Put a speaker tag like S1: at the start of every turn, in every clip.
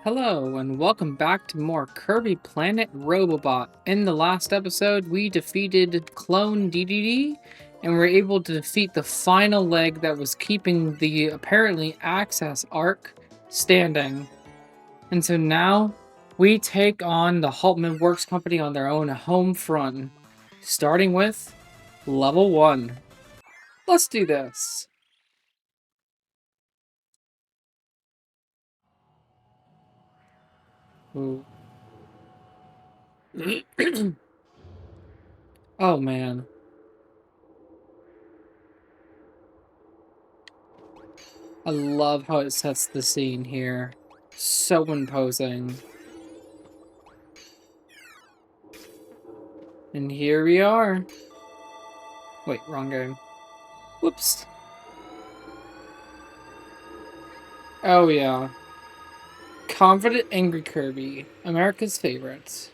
S1: Hello, and welcome back to more Kirby Planet Robobot. In the last episode, we defeated Clone DDD, and were able to defeat the final leg that was keeping the apparently Access Arc standing. And so now, we take on the Haltman Works Company on their own home front, starting with Level 1. Let's do this! Ooh. Oh man. I love how it sets the scene here. So imposing. And here we are. Wait, wrong game. Whoops. Oh yeah. Confident Angry Kirby. America's favorite.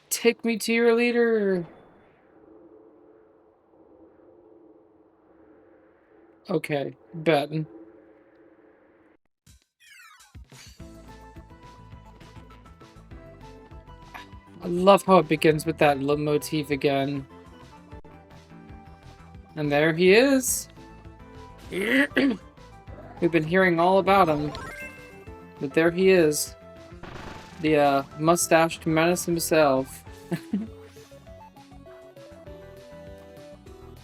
S1: Take me to your leader. Okay, bet. I love how it begins with that motif again. And there he is. We've been hearing all about him. But there he is. The mustached menace himself.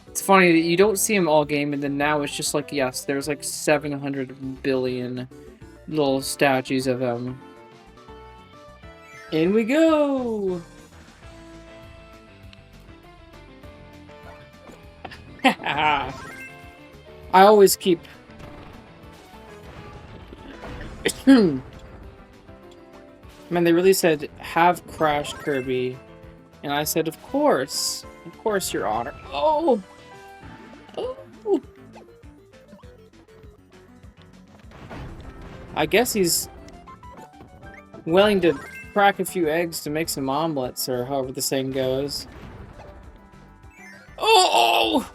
S1: It's funny that you don't see him all game, and then now it's just like, yes, there's like 700 billion little statues of him. In we go! I always keep... Man, they really said, have Crash Kirby. And I said, of course, Your Honor. Oh! Oh! I guess he's willing to crack a few eggs to make some omelets, or however the saying goes. Oh!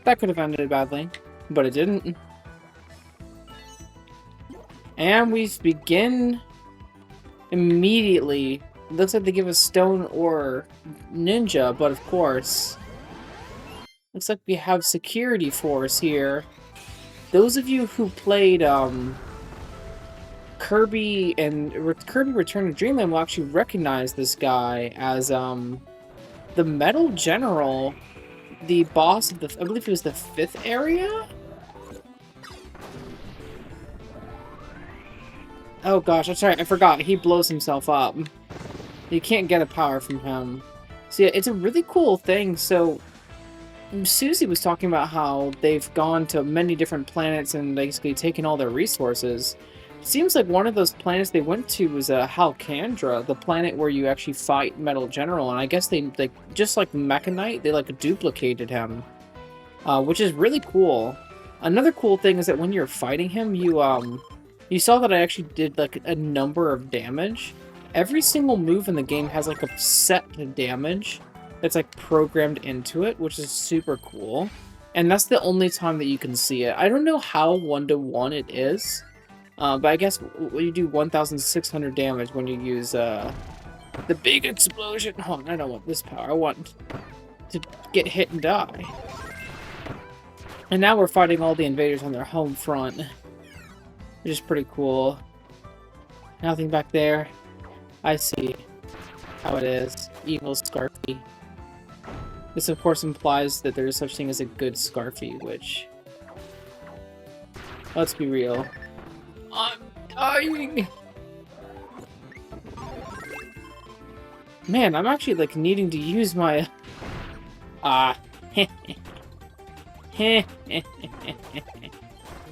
S1: That could have ended badly, but it didn't. And we begin immediately. Looks like they give us stone or ninja, but of course, looks like we have security force here. Those of you who played Kirby and Kirby Return to Dreamland will actually recognize this guy as the Metal General, the boss of the, I believe it was the 5th area? Oh gosh, I'm sorry, I forgot. He blows himself up. You can't get a power from him. So yeah, it's a really cool thing. So Susie was talking about how they've gone to many different planets and basically taken all their resources. It seems like one of those planets they went to was Halcandra, the planet where you actually fight Metal General, and I guess they just like Mechanite, they like duplicated him, which is really cool. Another cool thing is that when you're fighting him, you saw that I actually did like a number of damage. Every single move in the game has like a set damage that's like programmed into it, which is super cool. And that's the only time that you can see it. I don't know how 1-to-1 it is, but I guess you do 1,600 damage when you use the big explosion. Oh, I don't want this power. I want to get hit and die. And now we're fighting all the invaders on their home front, which is pretty cool. Nothing back there. I see how it is. Evil Scarfy. This, of course, implies that there is such thing as a good Scarfy, which... Let's be real. I'm dying! Man, I'm actually, like, needing to use my...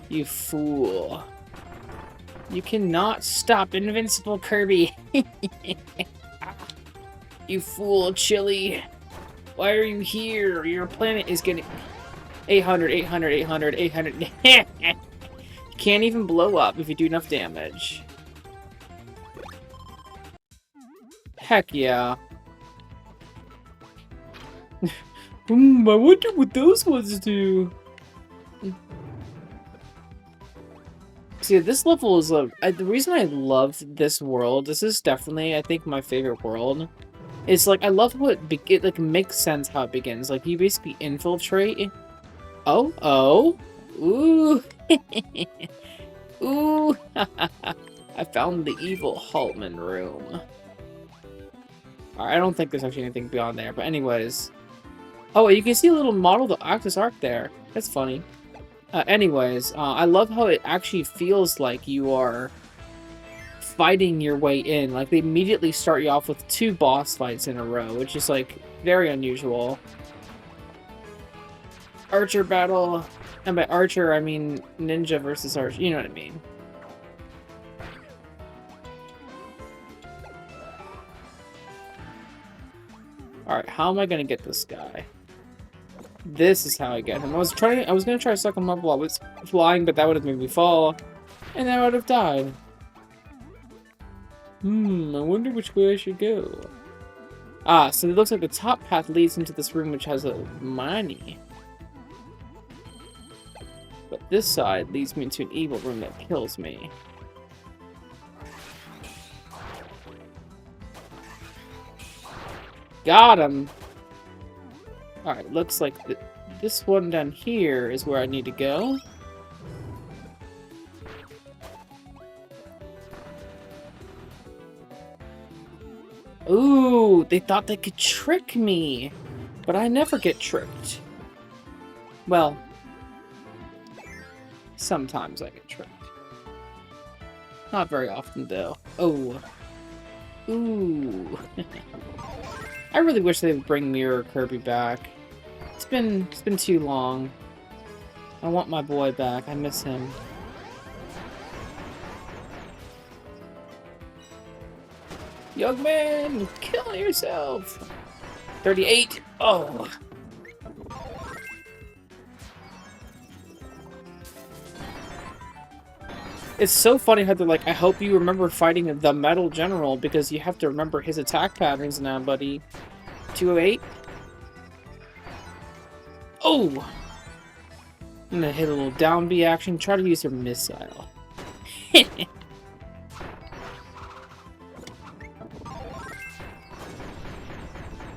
S1: You fool. You cannot stop Invincible Kirby! You fool, Chili! Why are you here? Your planet is getting... 800, 800, 800, 800... You can't even blow up if you do enough damage. Heck yeah. I wonder what those ones do. See, this level is the reason I loved this world. This is definitely, I think, my favorite world. It's like I love how it like makes sense how it begins. Like you basically infiltrate. Oh, ooh, ooh! I found the evil Haltman room. Alright, I don't think there's actually anything beyond there, but anyways. Oh, you can see a little model of the Octus Arc there. That's funny. I love how it actually feels like you are fighting your way in. Like, they immediately start you off with 2 boss fights in a row, which is, like, very unusual. Archer battle. And by archer, I mean ninja versus archer. You know what I mean. Alright, how am I gonna get this guy? This is how I get him. I was gonna try to suck him up while I was flying, but that would have made me fall. And then I would have died. I wonder which way I should go. Ah, so it looks like the top path leads into this room which has a money. But this side leads me into an evil room that kills me. Got him! Alright, looks like this one down here is where I need to go. Ooh, they thought they could trick me! But I never get tricked. Well, sometimes I get tricked. Not very often, though. Oh. Ooh. I really wish they would bring Mirror Kirby back. It's been too long. I want my boy back. I miss him. Young man, kill yourself. 38. Oh. It's so funny how they're like, I hope you remember fighting the Metal General because you have to remember his attack patterns now, buddy. 208. Oh! I'm gonna hit a little down B action. Try to use your missile.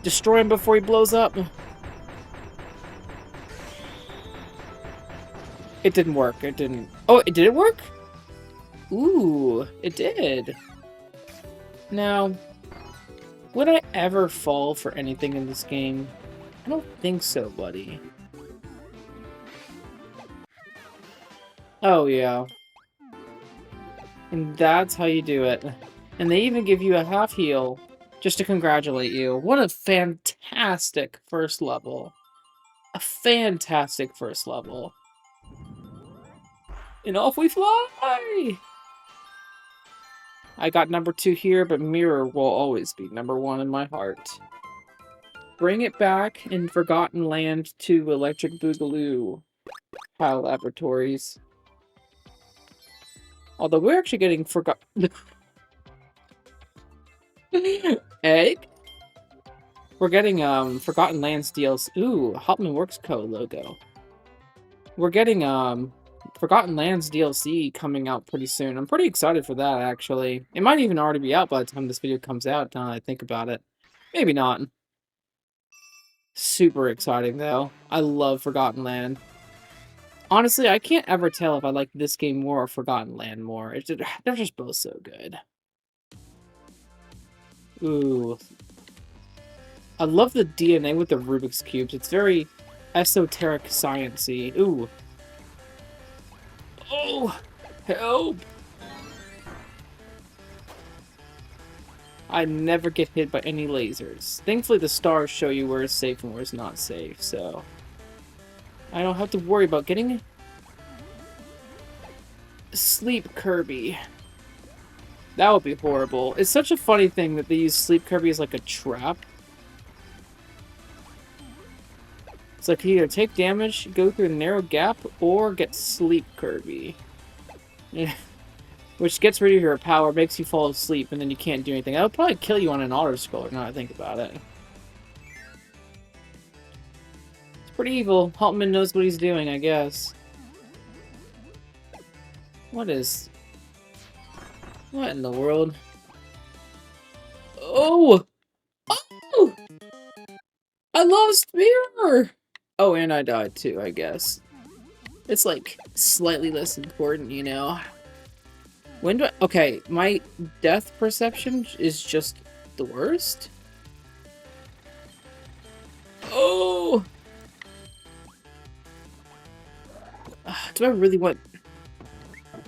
S1: Destroy him before he blows up. It didn't work. It didn't. Oh, it did it work? Ooh, it did. Now, would I ever fall for anything in this game? I don't think so, buddy. Oh, yeah. And that's how you do it. And they even give you a half heal just to congratulate you. What a fantastic first level. A fantastic first level. And off we fly! I got number 2 here, but Mirror will always be number 1 in my heart. Bring it back in Forgotten Land to Electric Boogaloo. Pile Laboratories. Although we're actually getting Egg? We're getting, Forgotten Lands DLC. Ooh, Hopman Works Co. logo. We're getting, Forgotten Lands DLC coming out pretty soon. I'm pretty excited for that, actually. It might even already be out by the time this video comes out, now that I think about it. Maybe not. Super exciting, though. I love Forgotten Land. Honestly, I can't ever tell if I like this game more or Forgotten Land more. They're just both so good. Ooh. I love the DNA with the Rubik's Cubes. It's very esoteric science-y. Ooh. Oh! Help! I never get hit by any lasers. Thankfully, the stars show you where it's safe and where it's not safe, so... I don't have to worry about getting... Sleep Kirby. That would be horrible. It's such a funny thing that they use Sleep Kirby as like a trap. It's like either take damage, go through a narrow gap, or get Sleep Kirby. Which gets rid of your power, makes you fall asleep, and then you can't do anything. That would probably kill you on an auto-scroller, now that I think about it. It's pretty evil. Haltman knows what he's doing, I guess. What is... What in the world? Oh! Oh! I lost mirror! Oh, and I died too, I guess. It's like slightly less important, you know? When do I... Okay, my death perception is just the worst? Oh! Do I really want...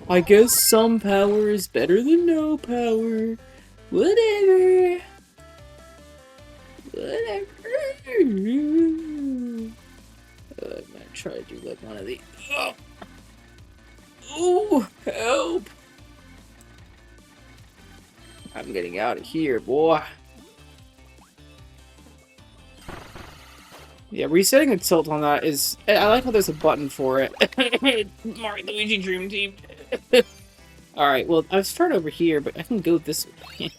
S1: I guess some power is better than no power. Whatever. Whatever. I'm gonna try to do like one of these. Oh! Ooh, help! I'm getting out of here, boy. Yeah, resetting the tilt on that is... I like how there's a button for it. Mario Luigi Dream Team. Alright, well, I've started over here, but I can go this way.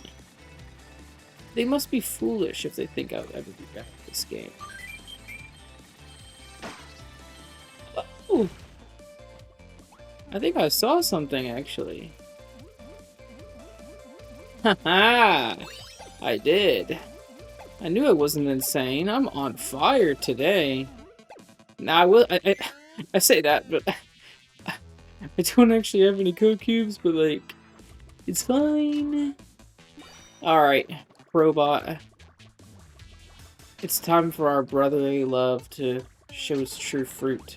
S1: They must be foolish if they think I'll ever be back at this game. Oh! I think I saw something, actually. Haha! I did. I knew I wasn't insane. I'm on fire today. Now, I say that, but I don't actually have any code cubes, but like, it's fine. Alright, robot. It's time for our brotherly love to show its true fruit.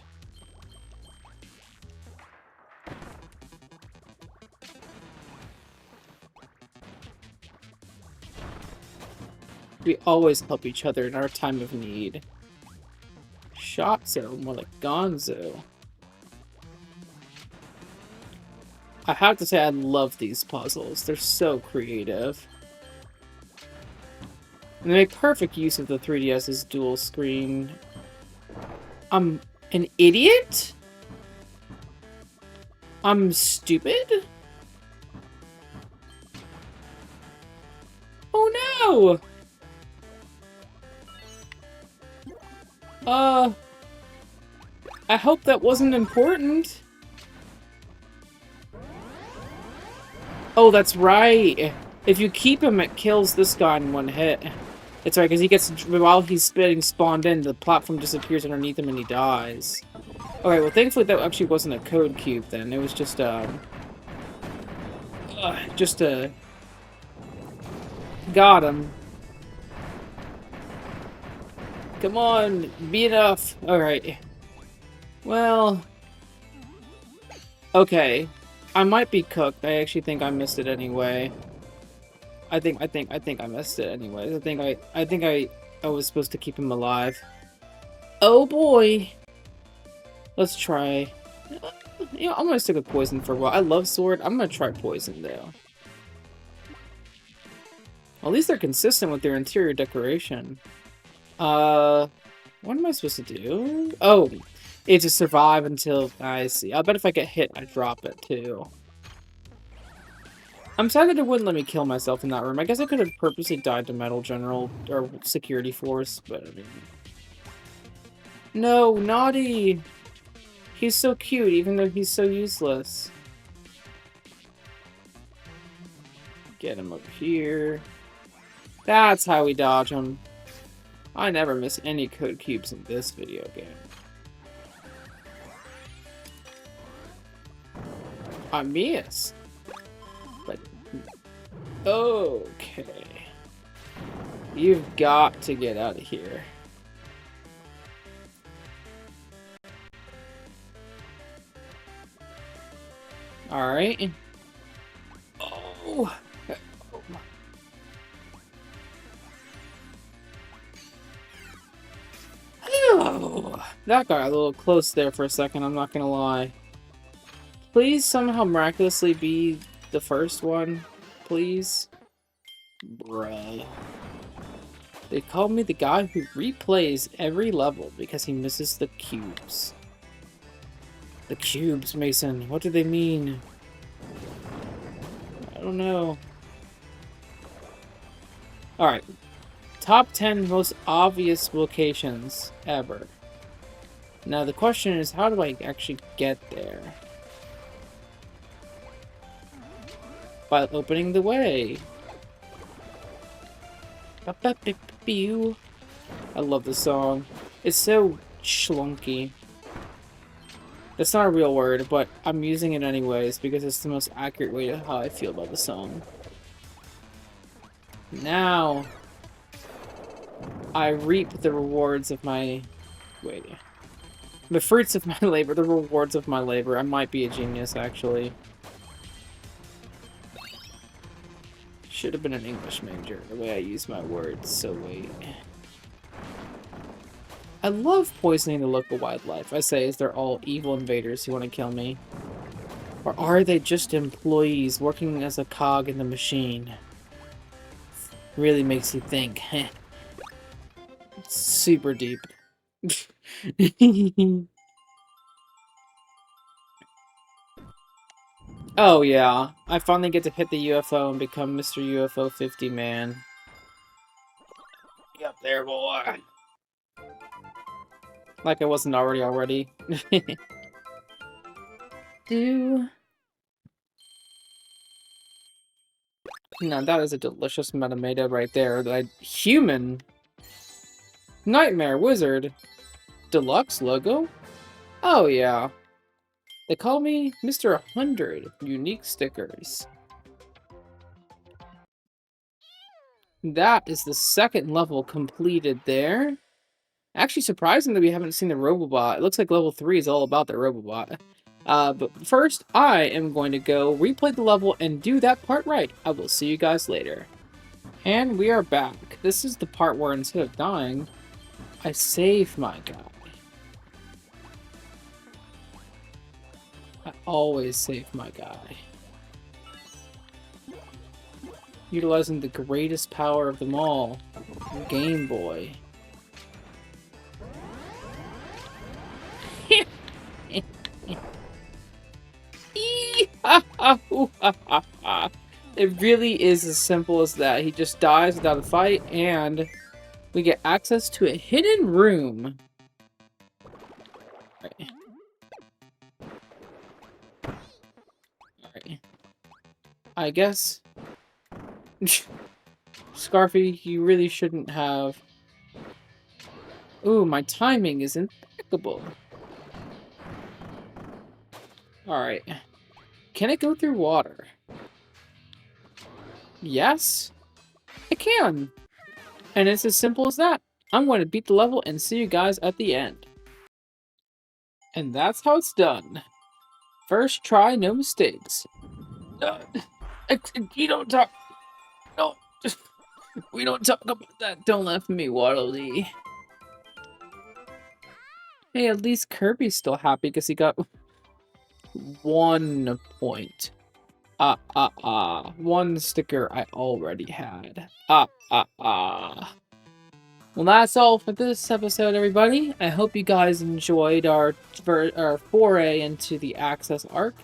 S1: We always help each other in our time of need. Shotzo, more like Gonzo. I have to say I love these puzzles. They're so creative. And they make perfect use of the 3DS's dual screen. I'm an idiot? I'm stupid? Oh no! I hope that wasn't important. Oh, that's right. If you keep him, it kills this guy in one hit. It's right, because he gets, while he's getting spawned in, the platform disappears underneath him and he dies. Okay, well, thankfully that actually wasn't a code cube then. It was just a... Got him. Come on, be enough. Alright. Well... Okay. I might be cooked. I actually think I missed it anyway. I think I missed it anyway. I think I was supposed to keep him alive. Oh boy! Let's try... You know, I'm gonna stick with poison for a while. I love sword. I'm gonna try poison though. Well, at least they're consistent with their interior decoration. What am I supposed to do? Oh, it's to survive until... I see. I bet if I get hit, I drop it too. I'm sad that it wouldn't let me kill myself in that room. I guess I could have purposely died to Metal General or Security Force, but I mean... No, Naughty! He's so cute, even though he's so useless. Get him over here. That's how we dodge him. I never miss any code cubes in this video game. I missed. But... Okay. You've got to get out of here. Alright. Oh! Oh! That got a little close there for a second, I'm not gonna lie. Please somehow miraculously be the first one. Please? Bruh. They call me the guy who replays every level because he misses the cubes. The cubes, Mason. What do they mean? I don't know. Alright. Top 10 most obvious locations ever. Now the question is, how do I actually get there? by opening the way. Ba-ba-bip-pew. I love this song. It's so schlunky. That's not a real word, but I'm using it anyways because it's the most accurate way to how I feel about the song. Now, I reap the rewards of my... Wait. The fruits of my labor, the rewards of my labor. I might be a genius, actually. Should have been an English major, the way I use my words, so wait. I love poisoning the local wildlife. I say, as they're all evil invaders who want to kill me. Or are they just employees working as a cog in the machine? Really makes you think. It's super deep. Oh yeah, I finally get to hit the UFO and become Mr. UFO 50 man. Get up there, boy. Like I wasn't already. Now that is a delicious metamato right there. Human? Nightmare Wizard? Deluxe logo? Oh yeah. They call me Mr. 100 unique stickers. That is the second level completed there. Actually, surprisingly, we haven't seen the Robobot. It looks like level 3 is all about the Robobot. But first, I am going to go replay the level and do that part right. I will see you guys later. And we are back. This is the part where instead of dying, I save my guy. I always save my guy. Utilizing the greatest power of them all, Game Boy. It really is as simple as that. He just dies without a fight, and we get access to a hidden room. Alright. Alright. I guess... Scarfy, you really shouldn't have... Ooh, my timing is impeccable. Alright. Can it go through water? Yes, it can. And it's as simple as that. I'm going to beat the level and see you guys at the end. And that's how it's done. First try, no mistakes. You don't talk... No. We don't talk about that. Don't laugh at me, Waddle-Dee. Hey, at least Kirby's still happy because he got 1 point. One sticker I already had. Well, that's all for this episode, everybody. I hope you guys enjoyed our foray into the Access arc.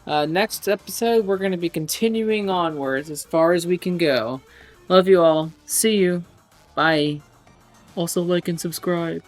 S1: Next episode, we're going to be continuing onwards as far as we can go. Love you all. See you. Bye. Also like and subscribe.